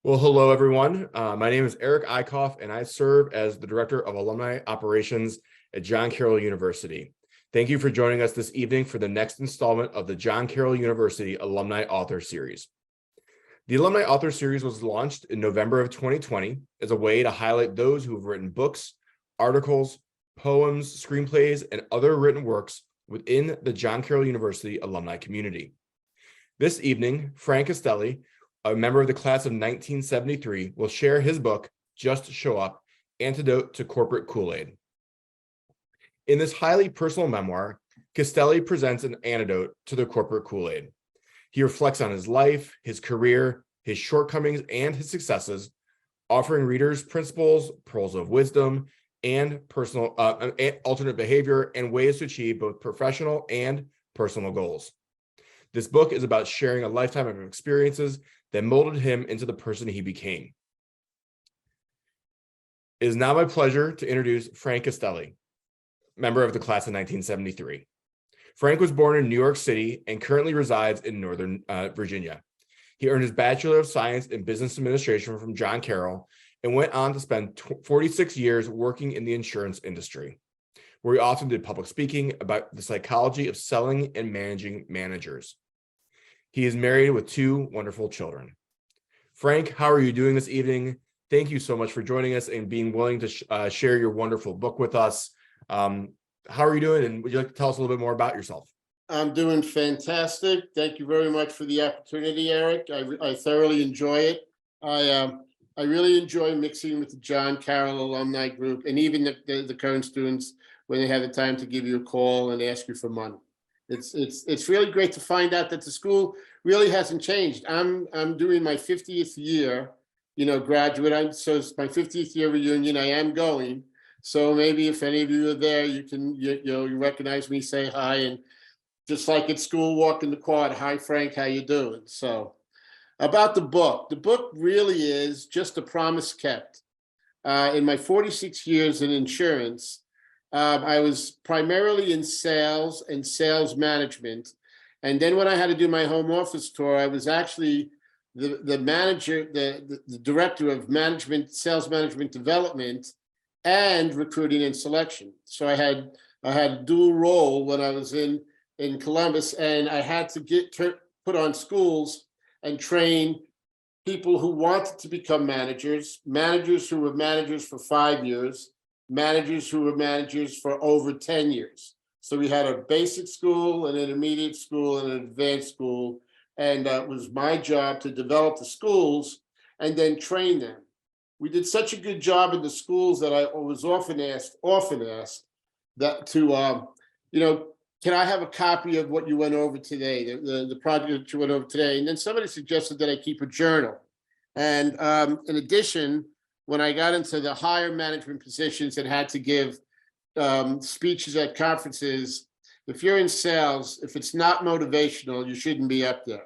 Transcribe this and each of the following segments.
Well, hello, everyone. My name is Eric Eichhoff, and I serve as the Director of Alumni Operations at John Carroll University. Thank you for joining us this evening for the next installment of the John Carroll University Alumni Author Series. The Alumni Author Series was launched in November of 2020 as a way to highlight those who have written books, articles, poems, screenplays, and other written works within the John Carroll University alumni community. This evening, Frank Castelli, a member of the class of 1973, will share his book, Just Show Up, Antidote to Corporate Kool-Aid. In this highly personal memoir, Castelli presents an antidote to the corporate Kool-Aid. He reflects on his life, his career, his shortcomings, and his successes, offering readers principles, pearls of wisdom, and personal alternate behavior and ways to achieve both professional and personal goals. This book is about sharing a lifetime of experiences that molded him into the person he became. It is now my pleasure to introduce Frank Castelli, member of the class of 1973. Frank was born in New York City and currently resides in Northern Virginia. He earned his Bachelor of Science in Business Administration from John Carroll and went on to spend 46 years working in the insurance industry, where he often did public speaking about the psychology of selling and managing managers. He is married with two wonderful children. Frank, how are you doing this evening? Thank you so much for joining us and being willing to share your wonderful book with us. How are you doing? And would you like to tell us a little bit more about yourself? I'm doing fantastic. Thank you very much for the opportunity, Eric. I thoroughly enjoy it. I really enjoy mixing with the John Carroll alumni group and even the current students when they have the time to give you a call and ask you for money. It's really great to find out that the school really hasn't changed. I'm doing my 50th year, graduate. So it's my 50th year reunion. I am going. So maybe if any of you are there, you can you recognize me, say hi, and just like at school, walking the quad. Hi, Frank, how you doing? So about the book really is just a promise kept. In my 46 years in insurance, I was primarily in sales and sales management. And then when I had to do my home office tour, I was actually the manager, the director of management, sales management development, and recruiting and selection. So I had a dual role when I was in Columbus, and I had to put on schools and train people who wanted to become managers who were managers for 5 years, managers who were managers for over 10 years. So we had a basic school, an intermediate school, and an advanced school. And it was my job to develop the schools and then train them. We did such a good job in the schools that I was often asked that can I have a copy of what you went over today, the project that you went over today? And then somebody suggested that I keep a journal. And in addition, when I got into the higher management positions and had to give speeches at conferences, if you're in sales, if it's not motivational, you shouldn't be up there.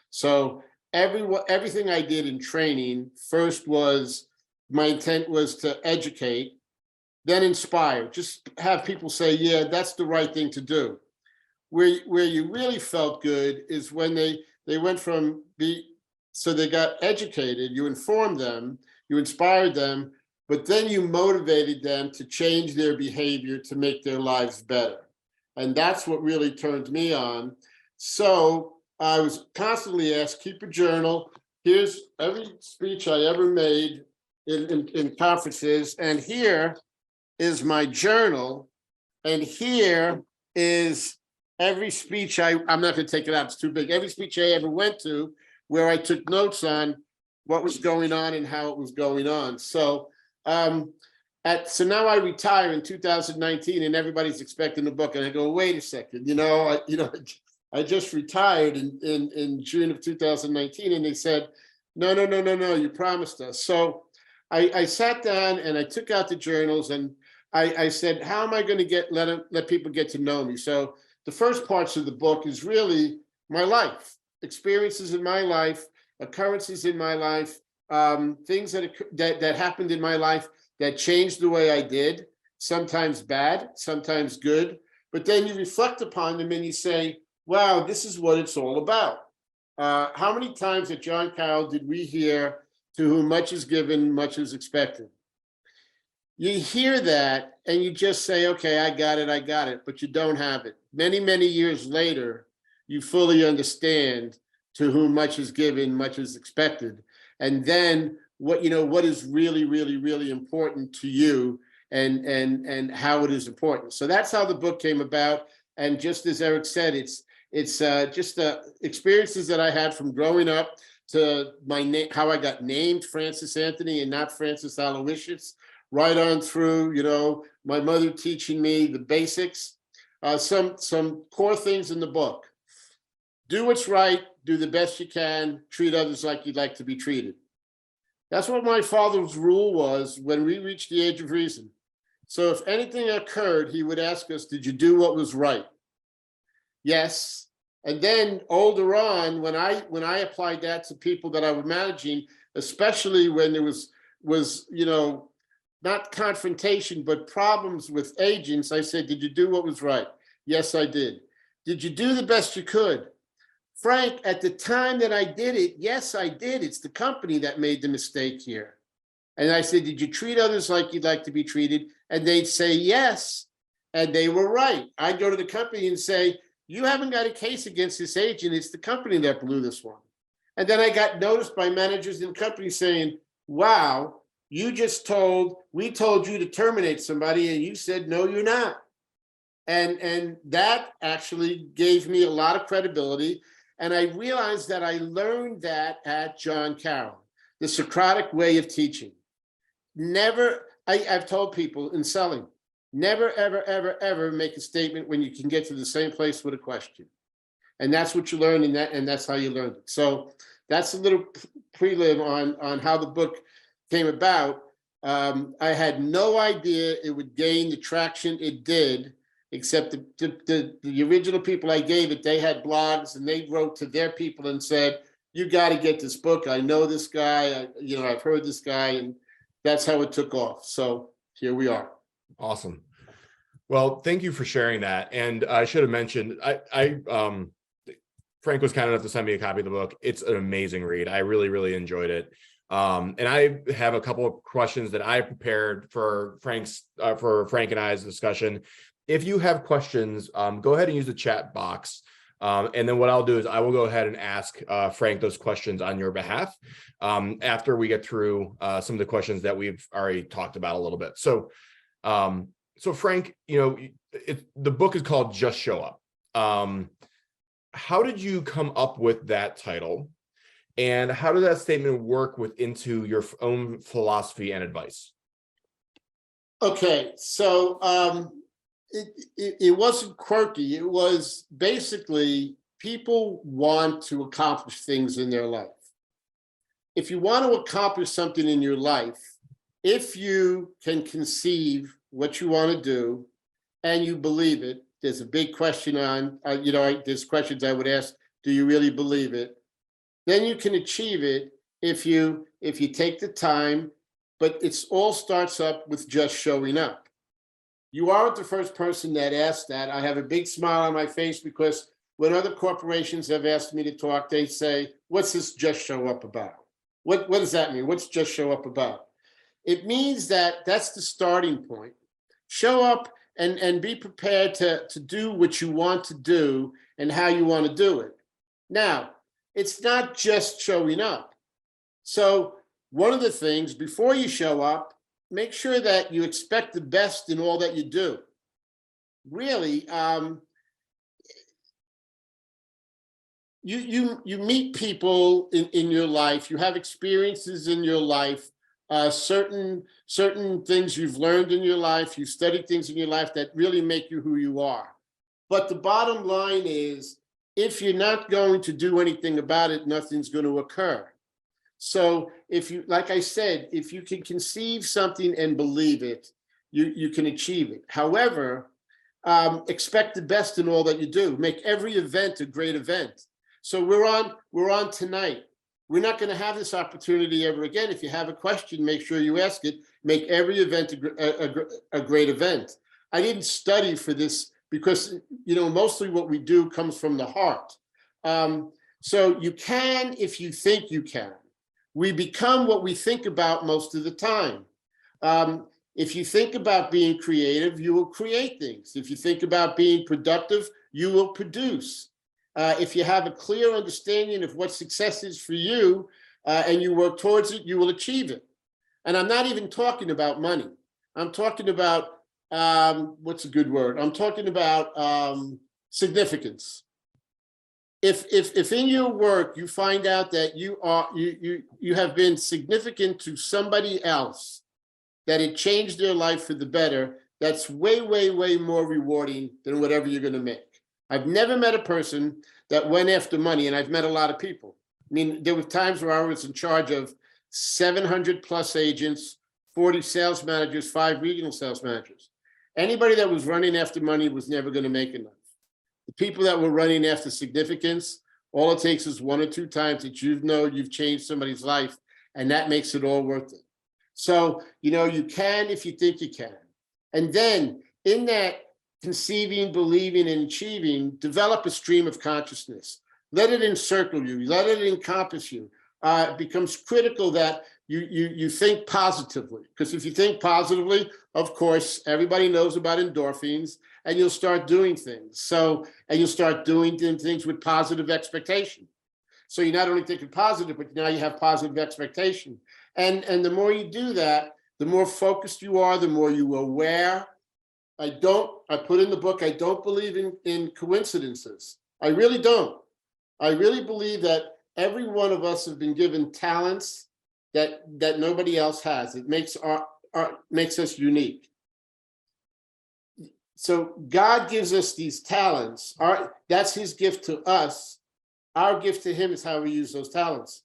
So everything I did in training, first was my intent was to educate, then inspire, just have people say, yeah, that's the right thing to do. Where you really felt good is when they went from so they got educated, you informed them, you inspired them, but then you motivated them to change their behavior to make their lives better. And that's what really turned me on. So I was constantly asked, keep a journal. Here's every speech I ever made in conferences. And here is my journal. And here is every speech I'm not going to take it out, it's too big. Every speech I ever went to where I took notes on what was going on and how it was going on. So so now I retire in 2019 and everybody's expecting a book. And I go, wait a second, I just retired in June of 2019. And they said, no, you promised us. So I sat down and I took out the journals and I said, how am I going to let people get to know me? So the first parts of the book is really my life, experiences in my life, occurrences in my life, things that happened in my life that changed the way I did, sometimes bad, sometimes good. But then you reflect upon them and you say, wow, this is what it's all about. How many times at John Carroll did we hear To whom much is given, much is expected. You hear that and you just say, okay, I got it, but you don't have it. Many, many years later, you fully understand to whom much is given, much is expected. And then what is really, really, really important to you, and how it is important. So that's how the book came about. And just as Eric said, it's just the experiences that I had from growing up to my name, how I got named Francis Anthony and not Francis Aloysius, right on through, my mother teaching me the basics. Some core things in the book. Do what's right, do the best you can, treat others like you'd like to be treated. That's what my father's rule was when we reached the age of reason. So if anything occurred, he would ask us, did you do what was right? Yes. And then older on, when I applied that to people that I was managing, especially when there was not confrontation, but problems with agents, I said, did you do what was right? Yes, I did. Did you do the best you could? Frank, at the time that I did it, yes, I did. It's the company that made the mistake here. And I said, did you treat others like you'd like to be treated? And they'd say yes. And they were right. I'd go to the company and say, you haven't got a case against this agent. It's the company that blew this one. And then I got noticed by managers in the company saying, wow, we told you to terminate somebody and you said, no, you're not. And that actually gave me a lot of credibility. And I realized that I learned that at John Carroll, the Socratic way of teaching. I've told people in selling, never, ever, ever, ever make a statement when you can get to the same place with a question. And that's what you learn, and that's how you learned it. So that's a little prelim on how the book came about. I had no idea it would gain the traction it did, except the original people I gave it, they had blogs and they wrote to their people and said, you got to get this book. I know this guy, I've heard this guy, and that's how it took off. So here we are. Awesome. Well, thank you for sharing that. And I should have mentioned, Frank was kind enough to send me a copy of the book. It's an amazing read. I really, really enjoyed it. And I have a couple of questions that I prepared for Frank and I's discussion. If you have questions, go ahead and use the chat box. And then what I'll do is I will go ahead and ask Frank those questions on your behalf after we get through some of the questions that we've already talked about a little bit. So Frank, the book is called Just Show Up. How did you come up with that title? And how did that statement work into your own philosophy and advice? Okay, so it wasn't quirky. It was basically people want to accomplish things in their life. If you want to accomplish something in your life, if you can conceive what you want to do and you believe it, there's a big question on, there's questions I would ask, do you really believe it? Then you can achieve it if you take the time, but it all starts up with just showing up. You aren't the first person that asked that. I have a big smile on my face because when other corporations have asked me to talk, they say, what's this just show up about? What does that mean? What's just show up about? It means that's the starting point. Show up and be prepared to do what you want to do and how you want to do it. Now, it's not just showing up. So one of the things, before you show up, make sure that you expect the best in all that you do. Really, you meet people in your life, you have experiences in your life, certain things you've learned in your life, you've studied things in your life that really make you who you are. But the bottom line is, if you're not going to do anything about it, nothing's going to occur. So if you, like I said, if you can conceive something and believe it, you can achieve it. However, expect the best in all that you do. Make every event a great event. So we're on tonight. We're not going to have this opportunity ever again. If you have a question, make sure you ask it. Make every event a great event. I didn't study for this because, mostly what we do comes from the heart. So you can if you think you can. We become what we think about most of the time. If you think about being creative, you will create things. If you think about being productive, you will produce. If you have a clear understanding of what success is for you and you work towards it, you will achieve it. And I'm not even talking about money. I'm talking about, what's a good word? I'm talking about significance. If in your work you find out that you have been significant to somebody else, that it changed their life for the better, that's way, way, way more rewarding than whatever you're going to make. I've never met a person that went after money, and I've met a lot of people. I mean, there were times where I was in charge of 700 plus agents, 40 sales managers, 5 regional sales managers. Anybody that was running after money was never going to make enough. The people that were running after significance, all it takes is 1 or 2 times that you've changed somebody's life, and that makes it all worth it. So, you can if you think you can. And then in that conceiving, believing, and achieving, develop a stream of consciousness. Let it encircle you. Let it encompass you. It becomes critical that you think positively, because if you think positively, of course, everybody knows about endorphins, and you'll start doing things. And you'll start doing things with positive expectation. So you're not only thinking positive, but now you have positive expectation. And the more you do that, the more focused you are, the more you are aware. I put in the book, I don't believe in coincidences. I really don't. I really believe that every one of us have been given talents that nobody else has. It makes makes us unique. So God gives us these talents. That's his gift to us. Our gift to him is how we use those talents,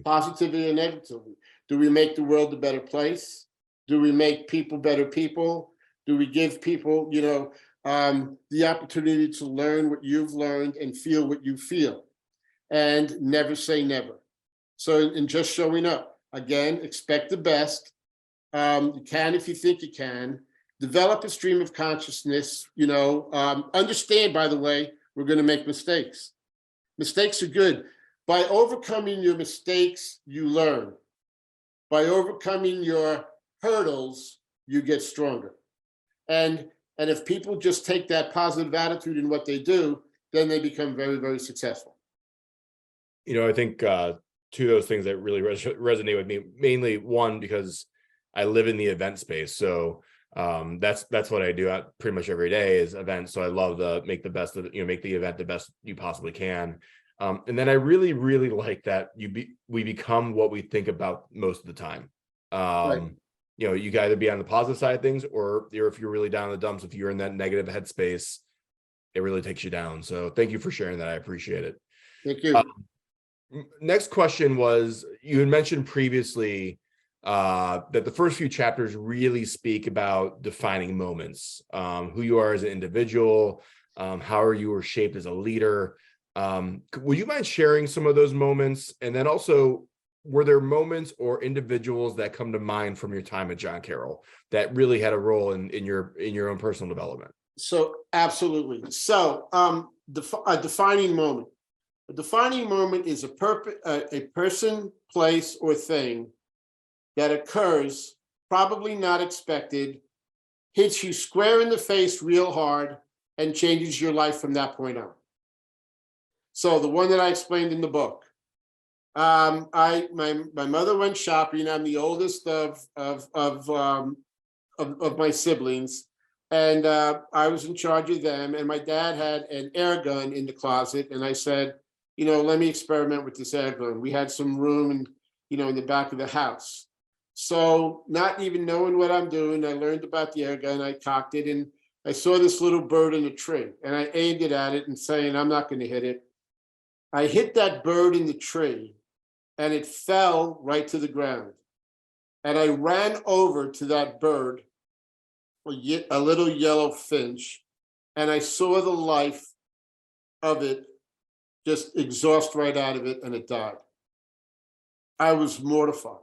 positively and negatively. Do we make the world a better place? Do we make people better people? Do we give people, the opportunity to learn what you've learned and feel what you feel? And never say never. So in just showing up, again, expect the best. You can if you think you can. Develop a stream of consciousness. Understand, by the way, we're going to make mistakes. Mistakes are good. By overcoming your mistakes, you learn. By overcoming your hurdles, you get stronger. And if people just take that positive attitude in what they do, then they become very, very successful. I think 2 of those things that really resonate with me, mainly one, because I live in the event space. So that's what I do pretty much every day is events. So I love to make the best of make the event the best you possibly can. And then I really, really like that we become what we think about most of the time. Right. You can either be on the positive side of things, or if you're really down in the dumps, if you're in that negative headspace, it really takes you down. So thank you for sharing that. I appreciate it. Thank you. Next question was, you had mentioned previously that the first few chapters really speak about defining moments, who you are as an individual, how you were shaped as a leader. Would you mind sharing some of those moments? And then also, were there moments or individuals that come to mind from your time at John Carroll that really had a role in your own personal development? So absolutely. So a defining moment. A defining moment is a person, place, or thing that occurs, probably not expected, hits you square in the face real hard, and changes your life from that point on. So the one that I explained in the book, my mother went shopping. I'm the oldest of my siblings, and I was in charge of them. And my dad had an air gun in the closet, and I said, let me experiment with this air gun. We had some room, in the back of the house. So not even knowing what I'm doing, I learned about the air gun. I cocked it, and I saw this little bird in a tree, and I aimed it at it and saying, I'm not going to hit it. I hit that bird in the tree, and it fell right to the ground. And I ran over to that bird, a little yellow finch, and I saw the life of it just exhaust right out of it, and it died. I was mortified.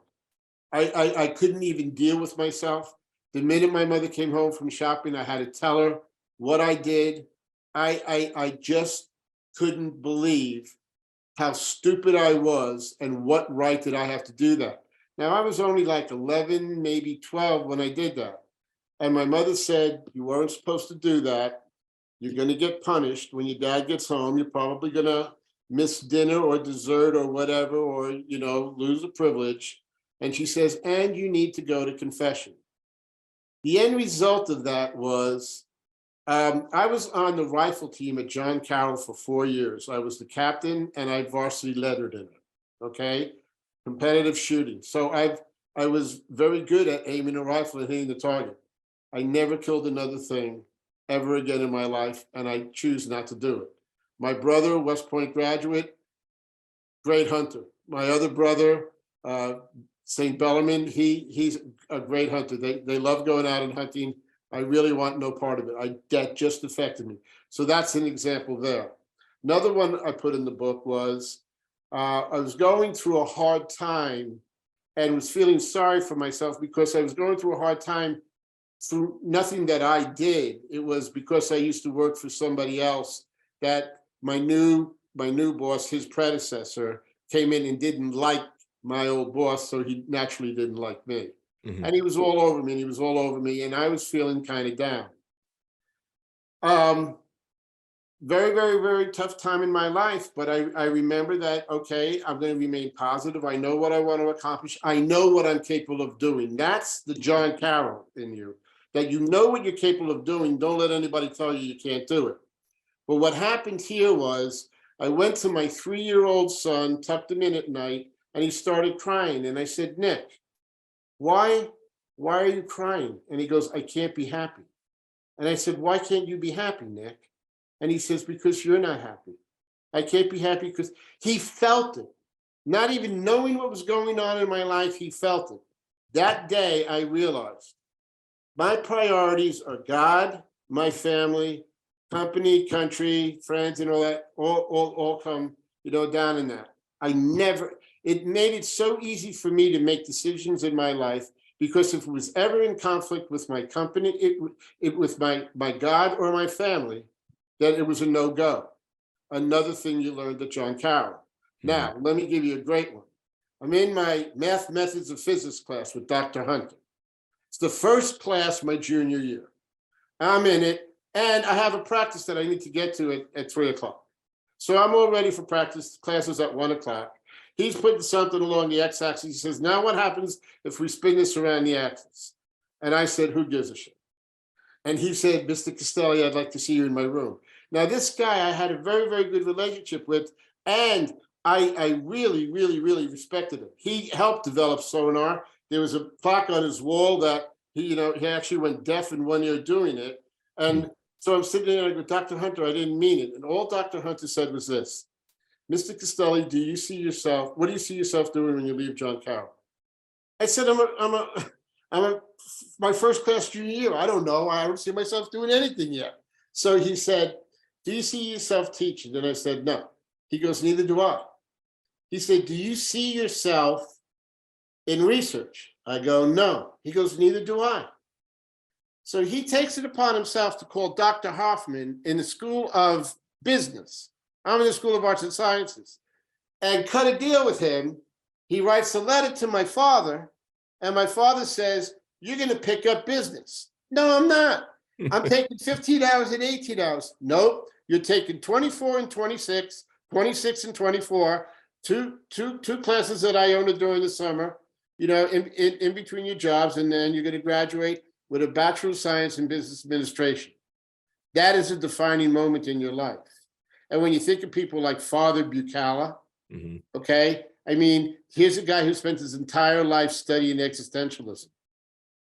I couldn't even deal with myself. The minute my mother came home from shopping, I had to tell her what I did. I just couldn't believe how stupid I was and what right did I have to do that. Now, I was only like 11, maybe 12 when I did that. And my mother said, you weren't supposed to do that. You're going to get punished when your dad gets home. You're probably going to miss dinner or dessert or whatever, or, lose a privilege. And she says, and you need to go to confession. The end result of that was I was on the rifle team at John Carroll for 4 years. I was the captain and I varsity lettered in it. Okay. Competitive shooting. So I was very good at aiming a rifle and hitting the target. I never killed another thing ever again in my life, and I choose not to do it. My brother, West Point graduate, great hunter. My other brother, St. Bellarmine, he's a great hunter. They love going out and hunting. I really want no part of it. That just affected me. So that's an example there. Another one I put in the book was I was going through a hard time and was feeling sorry for myself because I was going through a hard time through nothing that I did. It was because I used to work for somebody else that my new boss, his predecessor, came in and didn't like my old boss, so he naturally didn't like me. Mhm. And he was all over me, and I was feeling kind of down. Very, very, very tough time in my life, but I remember that, okay, I'm going to remain positive. I know what I want to accomplish. I know what I'm capable of doing. That's the John Carroll in you, that you know what you're capable of doing. Don't let anybody tell you you can't do it. But what happened here was I went to my 3-year-old son, tucked him in at night, and he started crying. And I said, Nick, why are you crying? And he goes, I can't be happy. And I said, why can't you be happy, Nick? And he says, because you're not happy. I can't be happy because he felt it. Not even knowing what was going on in my life, he felt it. That day, I realized my priorities are God, my family, company, country, friends, and all that, all come, down in that. It made it so easy for me to make decisions in my life, because if it was ever in conflict with my company, it with my God or my family, that it was a no-go. Another thing you learned at John Carroll. Now, let me give you a great one. I'm in my math methods of physics class with Dr. Hunter. It's the first class my junior year. I'm in it, and I have a practice that I need to get to at 3 o'clock. So I'm all ready for practice. Class is at 1 o'clock. He's putting something along the x-axis. He says, now what happens if we spin this around the axis? And I said, who gives a shit? And he said, Mr. Castelli, I'd like to see you in my room. Now, this guy I had a very, very good relationship with, and I really, really, really respected him. He helped develop sonar. There was a plaque on his wall that he actually went deaf in 1 year doing it. And so I'm sitting there with Dr. Hunter, I didn't mean it. And all Dr. Hunter said was this, Mr. Castelli, what do you see yourself doing when you leave John Carroll? I said, my first class junior year. I don't know. I don't see myself doing anything yet. So he said, do you see yourself teaching? And I said, no. He goes, neither do I. He said, do you see yourself in research? I go, no. He goes, neither do I. So he takes it upon himself to call Dr. Hoffman in the School of Business. I'm in the School of Arts and Sciences. And cut a deal with him. He writes a letter to my father, and my father says, you're going to pick up business. No, I'm not. I'm taking 15 hours and 18 hours. Nope. You're taking 24 and 26, 26 and 24, two classes that I owned during the summer, in between your jobs, and then you're going to graduate with a Bachelor of Science in Business Administration. That is a defining moment in your life. And when you think of people like Father Bucala, okay, I mean, here's a guy who spent his entire life studying existentialism.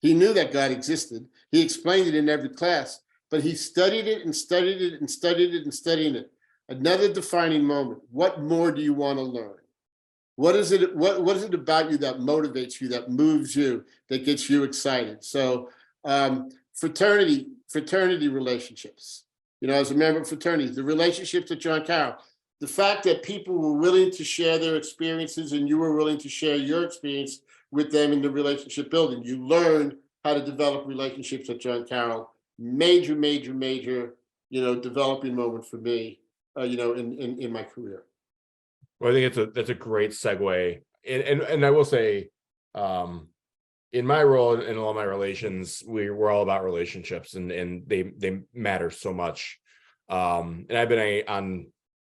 He knew that God existed. He explained it in every class, but he studied it and studied it and studied it and studied it. Another defining moment. What more do you want to learn? What is it about you that motivates you, that moves you, that gets you excited? So fraternity relationships. As a member of fraternity, the relationships at John Carroll, the fact that people were willing to share their experiences and you were willing to share your experience with them in the relationship building. You learned how to develop relationships at John Carroll. Major, major, major, developing moment for me, in my career. Well, I think that's a great segue. And I will say, in my role in all my relations, we're all about relationships, and they matter so much. And I've been on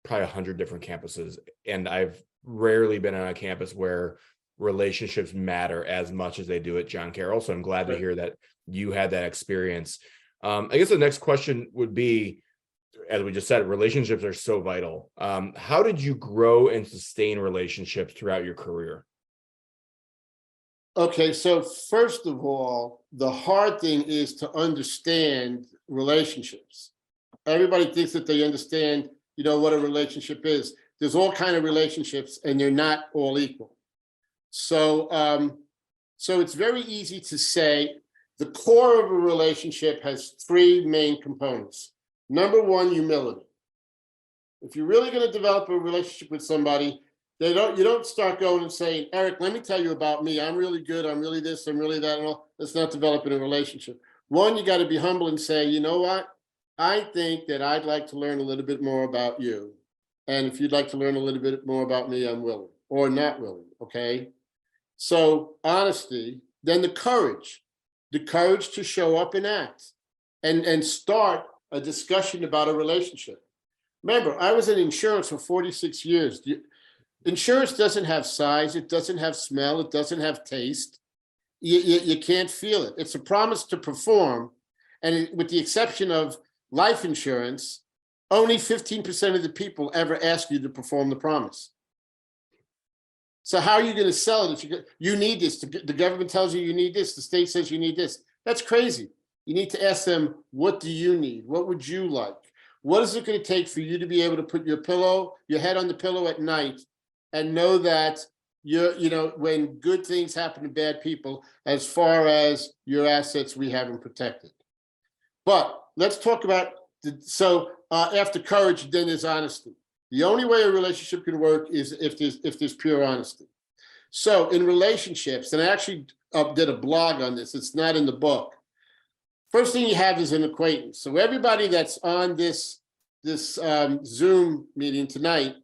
probably 100 different campuses, and I've rarely been on a campus where relationships matter as much as they do at John Carroll. So I'm glad to hear that you had that experience. I guess the next question would be, as we just said, relationships are so vital. How did you grow and sustain relationships throughout your career? Okay, so first of all, the hard thing is to understand relationships. Everybody thinks that they understand, what a relationship is. There's all kind of relationships, and they're not all equal. So, so it's very easy to say the core of a relationship has three main components. Number one, humility. If you're really going to develop a relationship with somebody, you don't start going and saying, Eric, let me tell you about me. I'm really good. I'm really this. I'm really that. And all. That's not developing a relationship. One, you got to be humble and say, you know what? I think that I'd like to learn a little bit more about you. And if you'd like to learn a little bit more about me, I'm willing or not willing. Okay. So honesty, then the courage to show up and act and start a discussion about a relationship. Remember, I was in insurance for 46 years. Insurance doesn't have size, it doesn't have smell, it doesn't have taste. You can't feel it. It's a promise to perform. And with the exception of life insurance, only 15% of the people ever ask you to perform the promise. So how are you going to sell it if you need this? The government tells you need this. The state says you need this. That's crazy. You need to ask them, what do you need? What would you like? What is it going to take for you to be able to put your head on the pillow at night and know that when good things happen to bad people, as far as your assets, we have them protected. But let's talk about, after courage, then there's honesty. The only way a relationship can work is if there's pure honesty. So in relationships, and I actually did a blog on this, it's not in the book. First thing you have is an acquaintance. So everybody that's on this Zoom meeting tonight,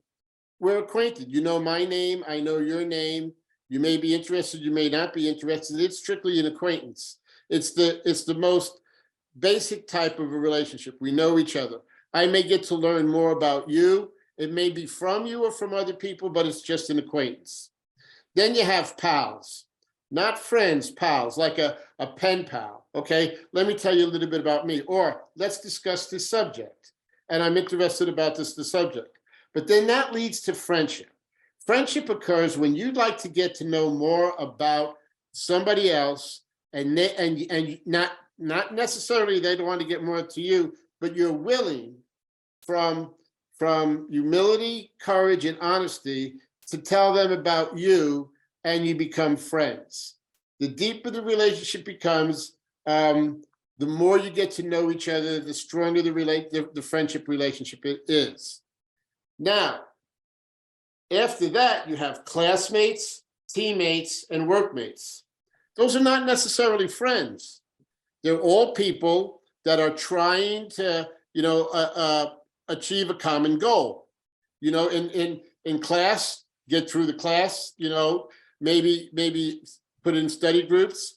we're acquainted. You know my name, I know your name. You may be interested, you may not be interested. It's strictly an acquaintance. It's the most basic type of a relationship. We know each other. I may get to learn more about you. It may be from you or from other people, but it's just an acquaintance. Then you have pals, not friends, pals, like a pen pal. Okay, let me tell you a little bit about me, or let's discuss this subject. And I'm interested about the subject. But then that leads to friendship. Friendship occurs when you'd like to get to know more about somebody else, and not necessarily they don't want to get more to you, but you're willing from humility, courage, and honesty to tell them about you, and you become friends. The deeper the relationship becomes, the more you get to know each other, the stronger the friendship relationship is. Now, after that, you have classmates, teammates, and workmates. Those are not necessarily friends. They're all people that are trying to, achieve a common goal. In class, get through the class, maybe put in study groups.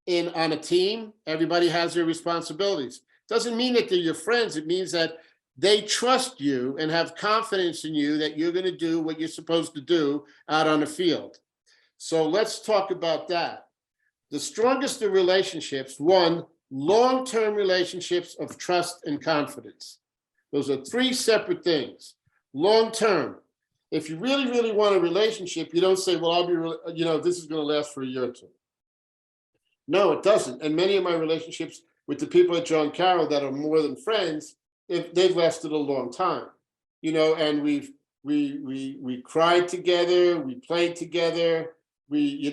On a team, everybody has their responsibilities. Doesn't mean that they're your friends. It means that they trust you and have confidence in you that you're going to do what you're supposed to do out on the field. So let's talk about that. The strongest of relationships, one, long-term relationships of trust and confidence. Those are three separate things. Long-term. If you really, really want a relationship, you don't say, well, this is going to last for a year or two. No, it doesn't. And many of my relationships with the people at John Carroll that are more than friends, they've lasted a long time. And we cried together, we played together, we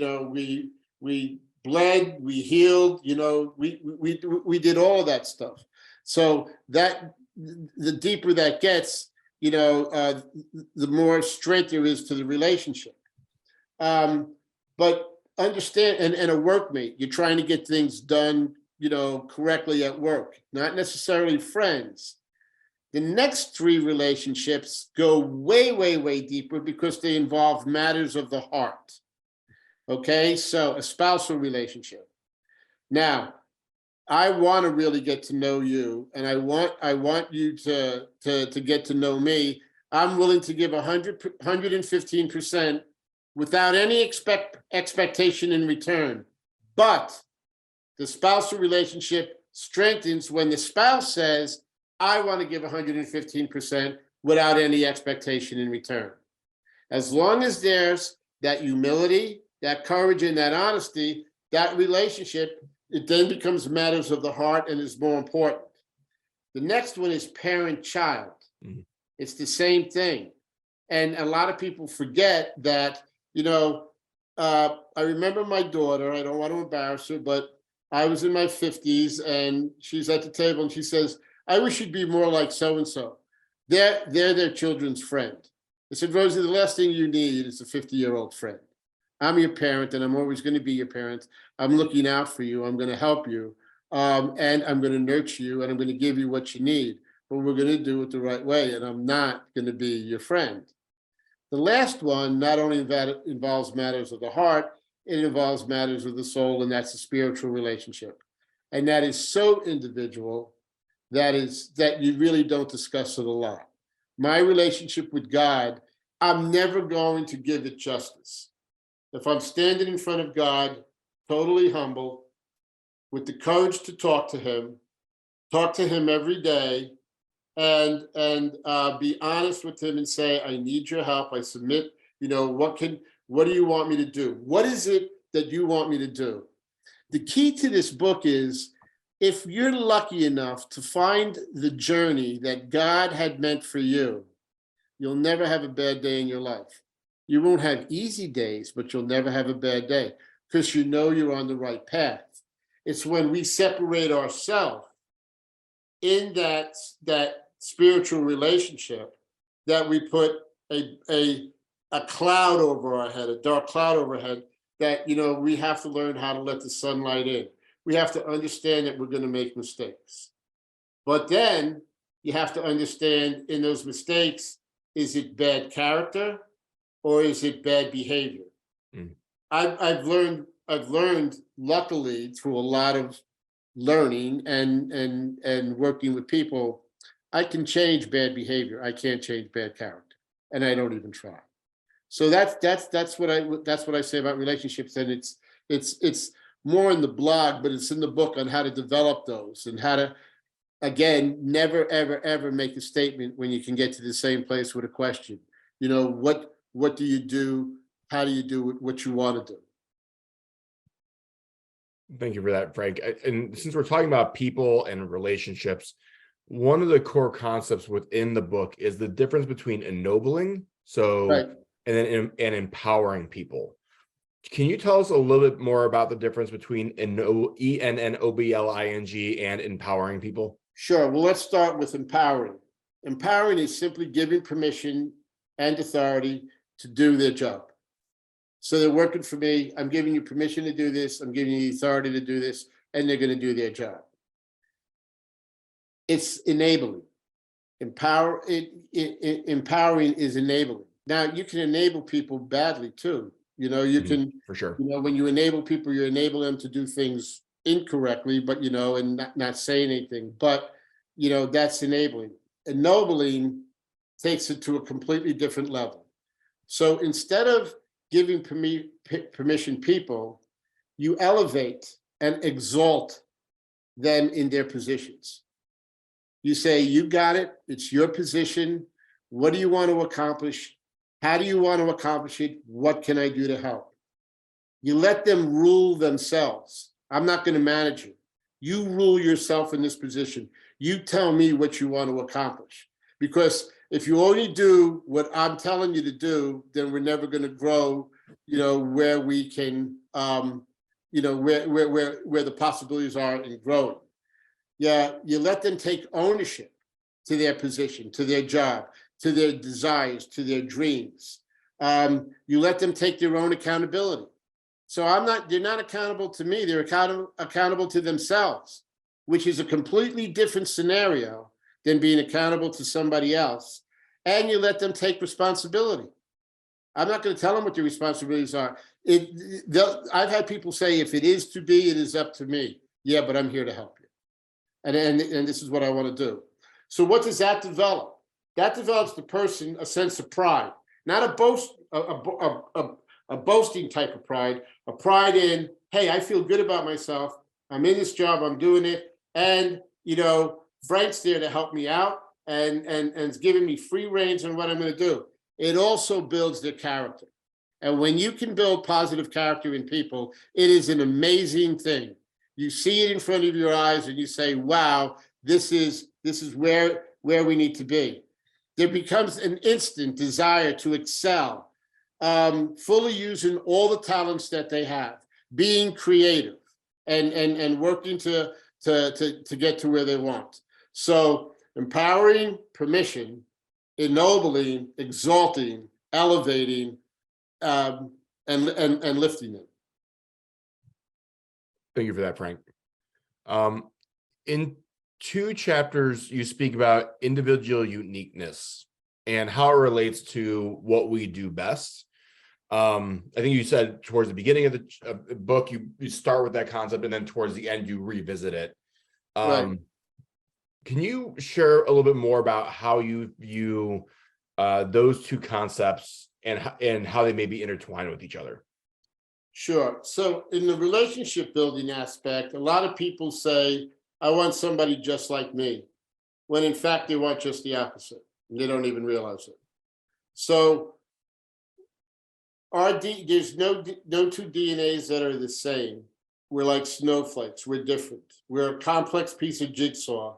bled, we healed, we did all of that stuff. So that the deeper that gets, the more strength there is to the relationship. But understand, and a workmate, you're trying to get things done, correctly at work, not necessarily friends. The next three relationships go way, way, way deeper because they involve matters of the heart. Okay, so a spousal relationship. Now, I want to really get to know you, and I want you to get to know me. I'm willing to give 115% without any expectation in return. But the spousal relationship strengthens when the spouse says, I want to give 115% without any expectation in return. As long as there's that humility, that courage, and that honesty, that relationship, it then becomes matters of the heart and is more important. The next one is parent-child. Mm-hmm. It's the same thing. And a lot of people forget that, I remember my daughter, I don't want to embarrass her, but I was in my 50s and she's at the table and she says, I wish you'd be more like so-and-so. They're their children's friend. I said, Rosie, the last thing you need is a 50-year-old friend. I'm your parent and I'm always going to be your parent. I'm looking out for you. I'm going to help you. And I'm going to nurture you and I'm going to give you what you need. But we're going to do it the right way. And I'm not going to be your friend. The last one not only involves matters of the heart, it involves matters of the soul, and that's a spiritual relationship. And that is so individual that you really don't discuss it a lot. My relationship with God, I'm never going to give it justice. If I'm standing in front of God, totally humble, with the courage to talk to him every day, and be honest with him and say, I need your help. I submit, what do you want me to do? What is it that you want me to do? The key to this book is, if you're lucky enough to find the journey that God had meant for you, you'll never have a bad day in your life. You won't have easy days, but you'll never have a bad day because you're on the right path. It's when we separate ourselves in that spiritual relationship that we put a cloud over our head, a dark cloud overhead, that we have to learn how to let the sunlight in. We have to understand that we're going to make mistakes. But then you have to understand, in those mistakes, is it bad character or is it bad behavior? Mm. I've learned luckily through a lot of learning and working with people, I can change bad behavior. I can't change bad character, and I don't even try. So that's what I say about relationships, and it's more in the blog, but it's in the book on how to develop those and how to, again, never ever make a statement when you can get to the same place with a question. What do you do? How do you do what you want to do? Thank you for that, Frank. And since we're talking about people and relationships, one of the core concepts within the book is the difference between ennobling, right, and empowering people. Can you tell us a little bit more about the difference between ENNOBLING and empowering people? Sure. Well, let's start with empowering. Empowering is simply giving permission and authority to do their job. So they're working for me. I'm giving you permission to do this. I'm giving you the authority to do this, and they're going to do their job. It's enabling. Empowering is enabling. Now, you can enable people badly too. You can, for sure. When you enable people, you enable them to do things incorrectly, but and not say anything. But that's enabling. Ennobling takes it to a completely different level. So instead of giving permission people, you elevate and exalt them in their positions. You say, you got it. It's your position. What do you want to accomplish? How do you want to accomplish it? What can I do to help? You let them rule themselves. I'm not going to manage you. You rule yourself in this position. You tell me what you want to accomplish. Because if you only do what I'm telling you to do, then we're never going to grow, where we can, where the possibilities are in growing. Yeah, you let them take ownership to their position, to their job, to their desires, to their dreams. You let them take their own accountability. So they're not accountable to me, they're accountable to themselves, which is a completely different scenario than being accountable to somebody else. And you let them take responsibility. I'm not going to tell them what their responsibilities are. I've had people say, if it is to be, it is up to me. Yeah, but I'm here to help you. And this is what I want to do. So what does that develop? That develops the person a sense of pride, not a boasting type of pride, a pride in, hey, I feel good about myself. I'm in this job, I'm doing it. And, Frank's there to help me out and is giving me free reins on what I'm going to do. It also builds their character. And when you can build positive character in people, it is an amazing thing. You see it in front of your eyes and you say, wow, this is where we need to be. There becomes an instant desire to excel, fully using all the talents that they have, being creative and working to get to where they want. So empowering, permission, ennobling, exalting, elevating, and lifting them. Thank you for that, Frank. In 2 chapters, you speak about individual uniqueness and how it relates to what we do best. I think you said towards the beginning of the book, you start with that concept, and then towards the end, you revisit it. Right. Can you share a little bit more about how you view those 2 concepts and how they may be intertwined with each other? Sure. So in the relationship building aspect, a lot of people say, I want somebody just like me, when in fact they want just the opposite, and they don't even realize it. So there's no 2 DNAs that are the same. We're like snowflakes. We're different. We're a complex piece of jigsaw.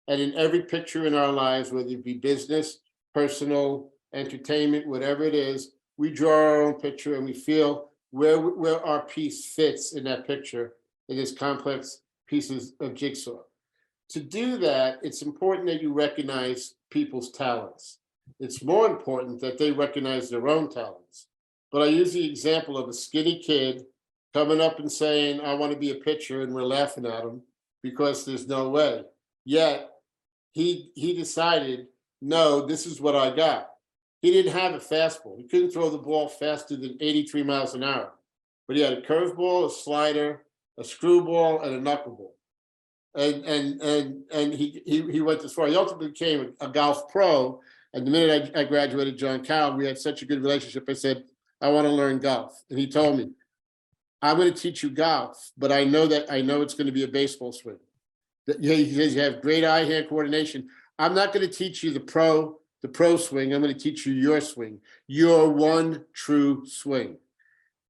And in every picture in our lives, whether it be business, personal, entertainment, whatever it is, we draw our own picture and we feel where our piece fits in that picture in this complex pieces of jigsaw. To do that, it's important that you recognize people's talents. It's more important that they recognize their own talents. But I use the example of a skinny kid coming up and saying, I want to be a pitcher, and we're laughing at him because there's no way. Yet he decided, no, this is what I got. He didn't have a fastball. He couldn't throw the ball faster than 83 miles an hour. But he had a curveball, a slider, a screwball, and a knuckleball. And he went this far. He ultimately became a golf pro. And the minute I graduated John Carroll, we had such a good relationship. I said, I want to learn golf. And he told me, I'm going to teach you golf, but I know it's going to be a baseball swing. He says you have great eye-hand coordination. I'm not going to teach you the pro swing. I'm going to teach you your swing, your one true swing.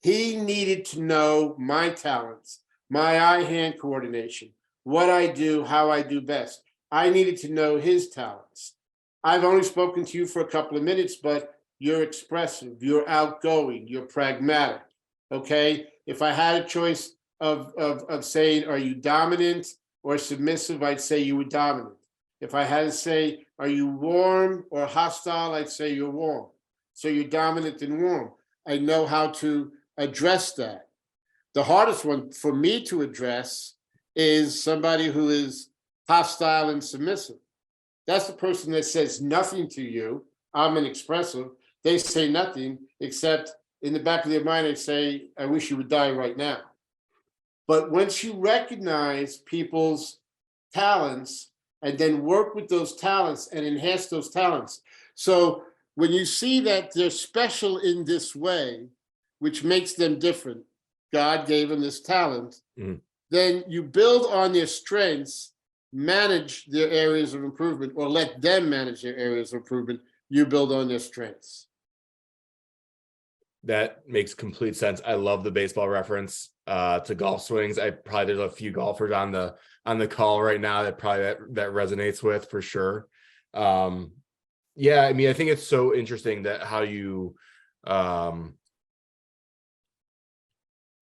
He needed to know my talents, my eye-hand coordination, what I do, how I do best. I needed to know his talents. I've only spoken to you for a couple of minutes, but you're expressive, you're outgoing, you're pragmatic, okay? If I had a choice of saying, are you dominant or submissive, I'd say you were dominant. If I had to say, are you warm or hostile, I'd say you're warm. So you're dominant and warm. I know how to address that. The hardest one for me to address is somebody who is hostile and submissive. That's the person that says nothing to you. I'm an expressive. They say nothing, except in the back of their mind, they say, I wish you would die right now. But once you recognize people's talents and then work with those talents and enhance those talents. So when you see that they're special in this way, which makes them different, God gave them this talent, then you build on their strengths, manage their areas of improvement, or let them manage their areas of improvement. You build on their strengths. That makes complete sense. I love the baseball reference to golf swings. There's a few golfers on the call right now that resonates with, for sure. Yeah, I mean, I think it's so interesting that how you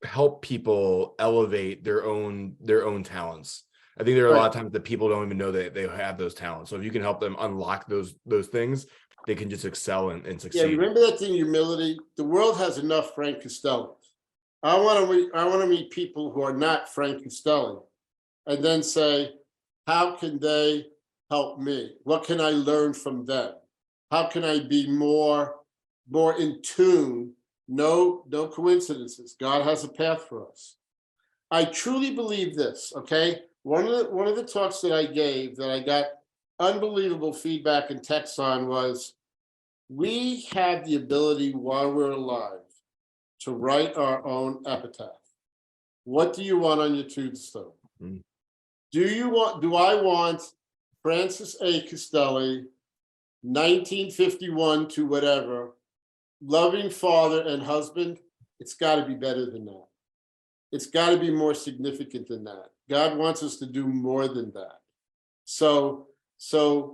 help people elevate their own talents. I think there are a lot of times that people don't even know that they have those talents. So if you can help them unlock those things, they can just excel and succeed. Yeah, remember that thing, humility? The world has enough Frank Castelli. I want to meet people who are not Frank Castelli, and then say, how can they help me? What can I learn from them? How can I be more in tune? No coincidences. God has a path for us. I truly believe this. Okay, one of the talks that I gave that I got unbelievable feedback and texts on was, we have the ability while we're alive to write our own epitaph. What do you want on your tombstone? Mm. Do I want Francis A. Castelli, 1951 to whatever, loving father and husband? It's got to be better than that. It's got to be more significant than that. God wants us to do more than that. So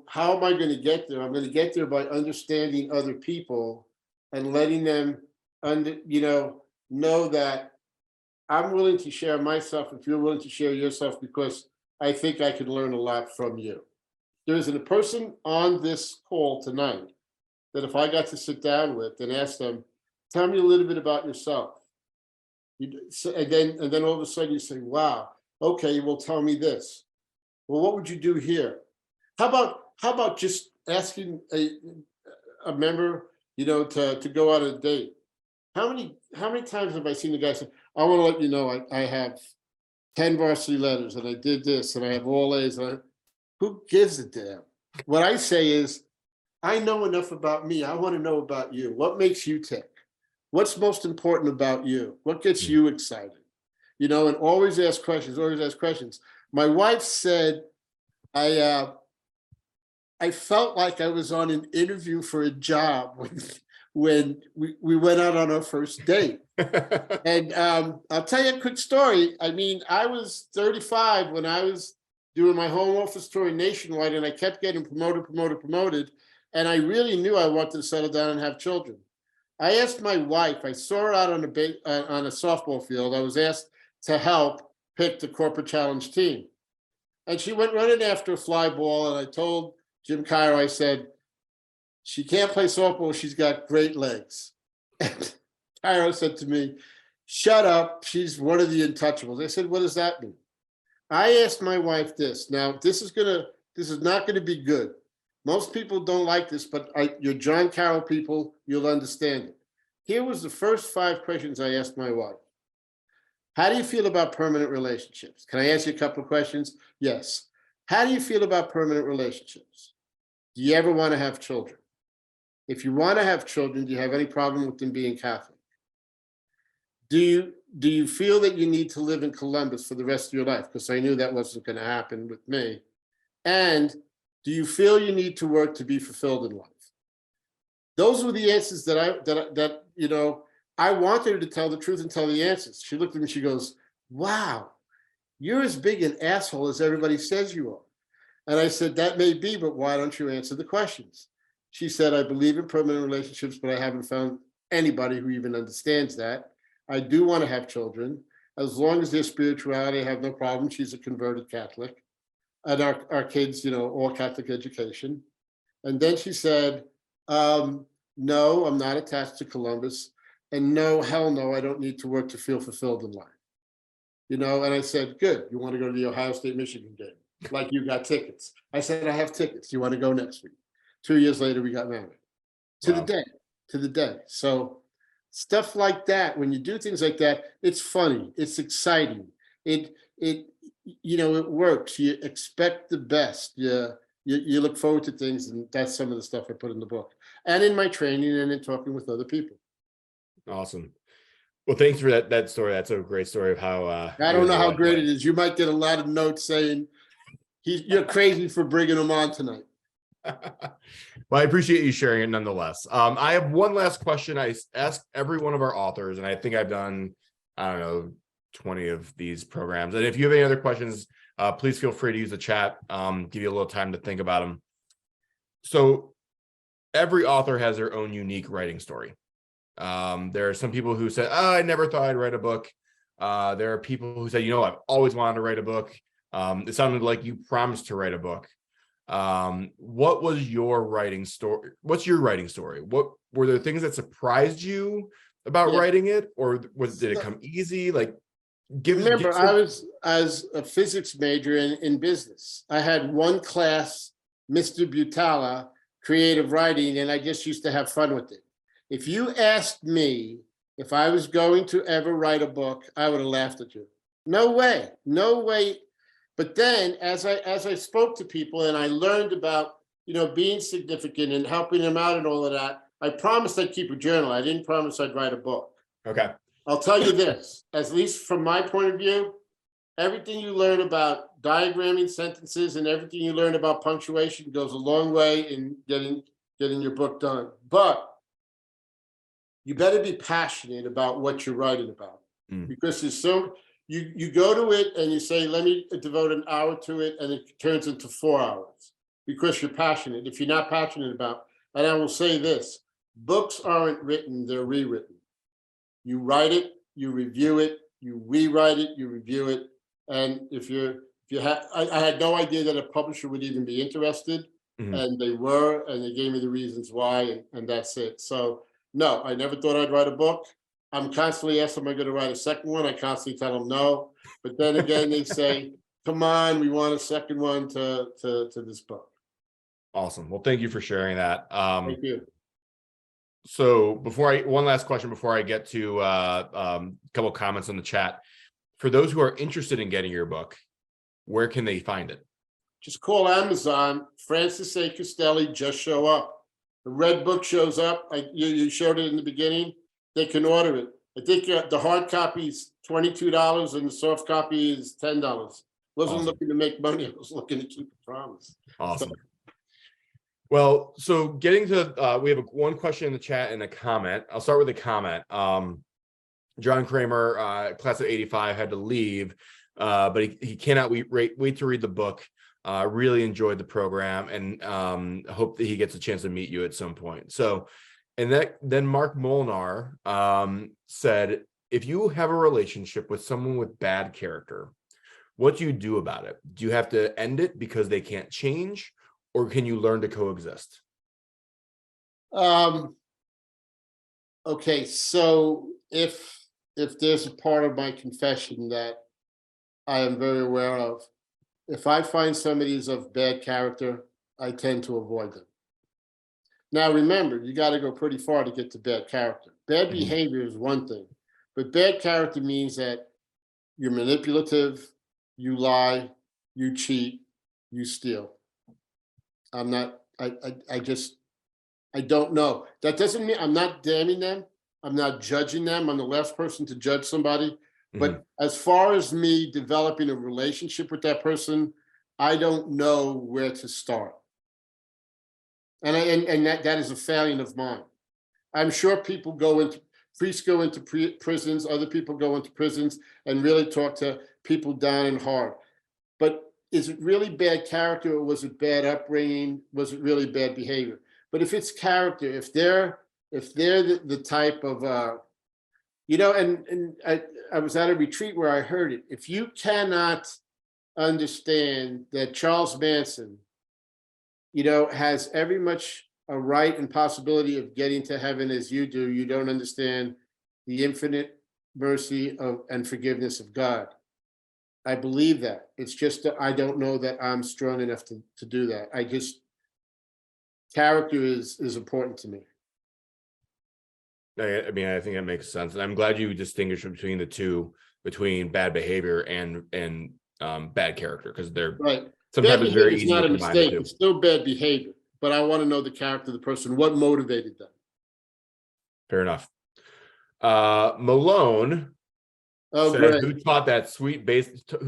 how am I going to get there? I'm going to get there by understanding other people and letting them know that I'm willing to share myself if you're willing to share yourself, because I think I could learn a lot from you. There isn't a person on this call tonight that if I got to sit down with and ask them, tell me a little bit about yourself. And then all of a sudden you say, wow, okay, well, tell me this. Well, what would you do here? How about just asking a member, to go out on a date? How many times have I seen the guy say, I want to let you know I have 10 varsity letters and I did this and I have all A's. Who gives a damn? What I say is, I know enough about me. I want to know about you. What makes you tick? What's most important about you? What gets you excited? And always ask questions, always ask questions. My wife said, I felt like I was on an interview for a job when we went out on our first date. And I'll tell you a quick story. I mean, I was 35 when I was doing my home office tour nationwide, and I kept getting promoted. And I really knew I wanted to settle down and have children. I asked my wife, I saw her out on a softball field. I was asked to help pick the corporate challenge team. And she went running after a fly ball. And I told Jim Cairo, I said, she can't play softball. She's got great legs. And Cairo said to me, shut up. She's one of the untouchables. I said, what does that mean? I asked my wife this. Now, this is not going to be good. Most people don't like this, but you're John Carroll people, you'll understand it. Here was the first 5 questions I asked my wife. How do you feel about permanent relationships? Can I ask you a couple of questions? Yes. How do you feel about permanent relationships? Do you ever want to have children? If you want to have children, do you have any problem with them being Catholic? Do you feel that you need to live in Columbus for the rest of your life? Because I knew that wasn't going to happen with me. And do you feel you need to work to be fulfilled in life? Those were the answers that I wanted her to tell the truth and tell the answers. She looked at me, she goes, wow, you're as big an asshole as everybody says you are. And I said, that may be, but why don't you answer the questions? She said, I believe in permanent relationships, but I haven't found anybody who even understands that. I do want to have children. As long as their spirituality, I have no problem. She's a converted Catholic. And our kids, all Catholic education. And then she said, no, I'm not attached to Columbus. And no, hell no, I don't need to work to feel fulfilled in life. And I said, good, you want to go to the Ohio State Michigan game? Like, you got tickets. I said, I have tickets. You want to go next week? 2 years later, we got married. To the day. So stuff like that, when you do things like that, it's funny, it's exciting. It works. You expect the best. You look forward to things, and that's some of the stuff I put in the book and in my training and in talking with other people. Awesome. Well, thanks for that story. That's a great story of how I don't know how great it is. You might get a lot of notes saying you're crazy for bringing him on tonight. Well, I appreciate you sharing it nonetheless. I have one last question I ask every one of our authors, and I think I've done, 20 of these programs. And if you have any other questions, please feel free to use the chat, give you a little time to think about them. So every author has their own unique writing story. There are some people who said, I never thought I'd write a book. There are people who say, I've always wanted to write a book. It sounded like you promised to write a book. What was your writing story? What's your writing story? What were there things that surprised you about writing it, or did it come easy? Like, remember, I was as a physics major in business. I had one class Mr. Butala, creative writing, and I just used to have fun with it. If you asked me if I was going to ever write a book, I would have laughed at you. No way, no way. But then as I spoke to people and I learned about, being significant and helping them out and all of that, I promised I'd keep a journal. I didn't promise I'd write a book. Okay. I'll tell you this, at least from my point of view, everything you learn about diagramming sentences and everything you learn about punctuation goes a long way in getting your book done. But you better be passionate about what you're writing about, because there's so you go to it and you say, let me devote an hour to it, and it turns into 4 hours because you're passionate. If you're not passionate about, and I will say this, books aren't written, they're rewritten. You write it, you review it, you rewrite it, you review it. And if you have, I had no idea that a publisher would even be interested, and they were, and they gave me the reasons why, and that's it. So no, I never thought I'd write a book. I'm constantly asked, am I going to write a second one? I constantly tell them no. But then again, they say, come on, we want a second one to this book. Awesome. Well, thank you for sharing that. Thank you. So one last question before I get to a couple of comments on the chat. For those who are interested in getting your book, where can they find it? Just call Amazon, Francis A. Castelli, just show up. The red book shows up. You showed it in the beginning. They can order it. I think the hard copy is $22 and the soft copy is $10. Wasn't Awesome. looking to make money. I was looking to keep a promise. Awesome. Well, so getting to, we have one question in the chat and a comment. I'll start with a comment. John Kramer, class of 85, had to leave, but he cannot wait to read the book. Really enjoyed the program, and hope that he gets a chance to meet you at some point. So, and then Mark Molnar said, if you have a relationship with someone with bad character, what do you do about it? Do you have to end it because they can't change, or can you learn to coexist? Okay, so if there's a part of my confession that I am very aware of, if I find somebody is of bad character, I tend to avoid them. Now, remember, you got to go pretty far to get to bad character. Bad behavior is one thing, but bad character means that you're manipulative, you lie, you cheat, you steal. I'm not, I don't know. That doesn't mean I'm not damning them. I'm not judging them. I'm the last person to judge somebody. But as far as me developing a relationship with that person, I don't know where to start. And that is a failing of mine. I'm sure priests go into prisons, other people go into prisons and really talk to people down and hard. But is it really bad character, or was it bad upbringing? Was it really bad behavior? But if it's character, if they're the type of, and I was at a retreat where I heard it. If you cannot understand that Charles Manson, has every much a right and possibility of getting to heaven as you do, you don't understand the infinite mercy and forgiveness of God. I believe that. It's just that I don't know that I'm strong enough to do that. Character is important to me. I mean, I think that makes sense, and I'm glad you distinguish between the two, between bad behavior and bad character, because they're right. Sometimes it's very easy. It's not a mistake. It's still bad behavior, but I want to know the character of the person. What motivated them? Fair enough. Malone says, great. Who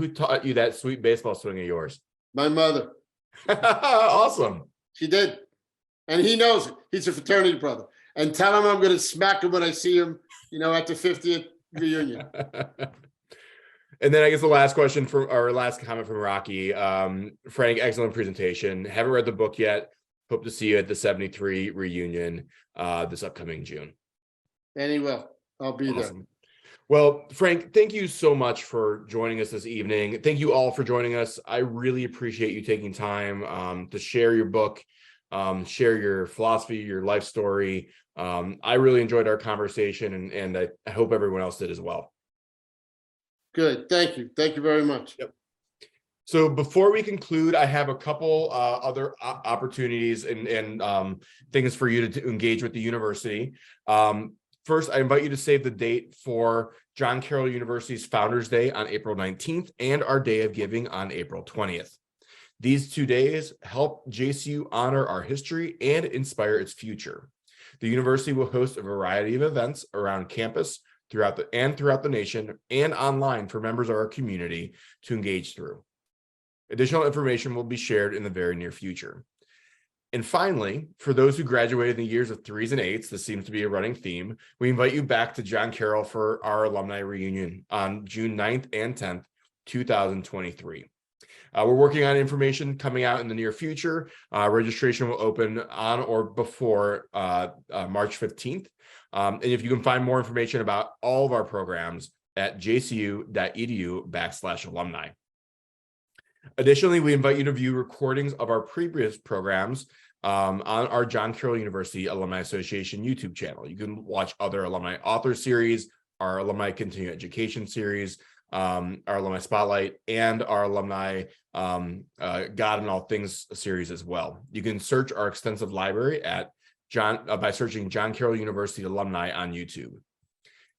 taught you that sweet baseball swing of yours? My mother. Awesome. She did, and he knows it. He's a fraternity brother. And tell him I'm going to smack him when I see him, at the 50th reunion. And then I guess the last question last comment from Rocky. Frank, excellent presentation. Haven't read the book yet. Hope to see you at the 73 reunion this upcoming June. And he will. I'll be Awesome. there. Well, Frank, thank you so much for joining us this evening. Thank you all for joining us. I really appreciate you taking time to share your book, share your philosophy, your life story. I really enjoyed our conversation, and I hope everyone else did as well. Good. Thank you. Thank you very much. Yep. So before we conclude, I have a couple other opportunities and things for you to engage with the university. First, I invite you to save the date for John Carroll University's Founders Day on April 19th and our Day of Giving on April 20th. These 2 days help JCU honor our history and inspire its future. The university will host a variety of events around campus throughout the nation and online for members of our community to engage through. Additional information will be shared in the very near future. And finally, for those who graduated in the years of 3s and 8s, this seems to be a running theme, we invite you back to John Carroll for our alumni reunion on June 9th and 10th, 2023. We're working on information coming out in the near future. Registration will open on or before March 15th. And if you can find more information about all of our programs at jcu.edu/alumni. Additionally, we invite you to view recordings of our previous programs on our John Carroll University Alumni Association YouTube channel. You can watch other alumni author series, our alumni continuing education series, our alumni spotlight, and our alumni God and All Things series as well. You can search our extensive library at by searching John Carroll University Alumni on YouTube.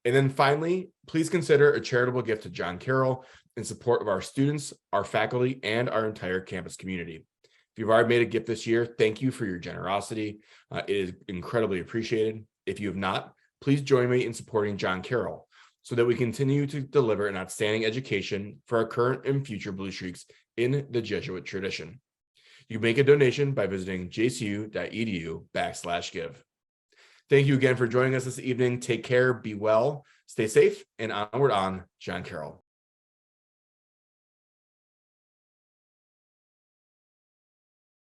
And then finally, please consider a charitable gift to John Carroll in support of our students, our faculty, and our entire campus community. If you've already made a gift this year, thank you for your generosity. It is incredibly appreciated. If you have not, please join me in supporting John Carroll so that we continue to deliver an outstanding education for our current and future Blue Streaks in the Jesuit tradition. You can make a donation by visiting jcu.edu/give. Thank you again for joining us this evening. Take care, be well, stay safe, and onward on John Carroll.